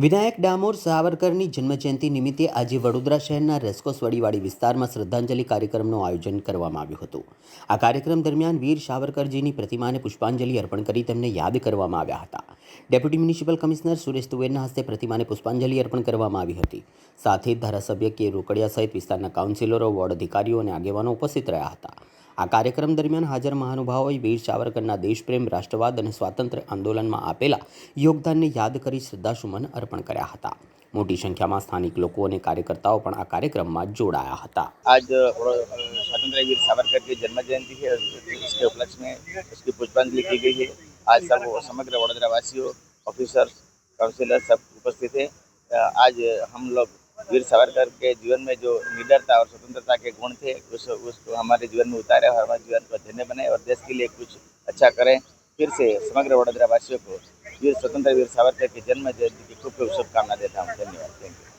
વિનાયક ડામોર સાવરકરની જન્મજયંતિ નિમિત્તે આજે વડોદરા શહેરના રેસકોર્સ વડીવાડી વિસ્તારમાં શ્રદ્ધાંજલિ કાર્યક્રમનું આયોજન કરવામાં આવ્યું હતું। આ કાર્યક્રમ દરમિયાન વીર સાવરકરજીની પ્રતિમાને પુષ્પાંજલિ અર્પણ કરી તેમને યાદ કરવામાં આવ્યા હતા। ડેપ્યુટી મ્યુનિસિપલ કમિશનર સુરેશ તુવેરના હસ્તે પ્રતિમાને પુષ્પાંજલિ અર્પણ કરવામાં આવી હતી। સાથે જ ધારાસભ્ય કે રોકડિયા સહિત વિસ્તારના કાઉન્સિલરો, વોર્ડ અધિકારીઓ અને આગેવાનો ઉપસ્થિત રહ્યા હતા। આ કાર્યક્રમ દરમિયાન હાજર મહાનુભાવોએ વીર સાવરકરના દેશપ્રેમ, રાષ્ટ્રવાદ અને સ્વાતંત્ર્ય આંદોલનમાં આપેલા યોગદાનને યાદ કરી શ્રદ્ધાસુમન અર્પણ કર્યા હતા। મોટી સંખ્યામાં સ્થાનિક લોકો અને कार्यकर्ताओं પણ આ कार्यक्रमમાં જોડાયા હતા। आज स्वतंत्र वीर सावरकर की जन्म जयंती है। इसके उपलक्ष्य में उसकी पुष्पांजलि की गई है। आज सब समग्र वडोदरा वासियों, ऑफिसर्स, काउंसिलर सब उपस्थित है। आज हम लोग वीर सावरकर के जीवन में जो निडरता और स्वतंत्रता के गुण थे उसको हमारे जीवन में उतारे और हमारे जीवन को धन्य बनाए और देश के लिए कुछ अच्छा करें। फिर से समग्र वडोदरा वासियों को वीर स्वतंत्र वीर सावरकर की जन्म जयंती की खूब खूब शुभकामना देता हूँ। धन्यवाद। Thank you.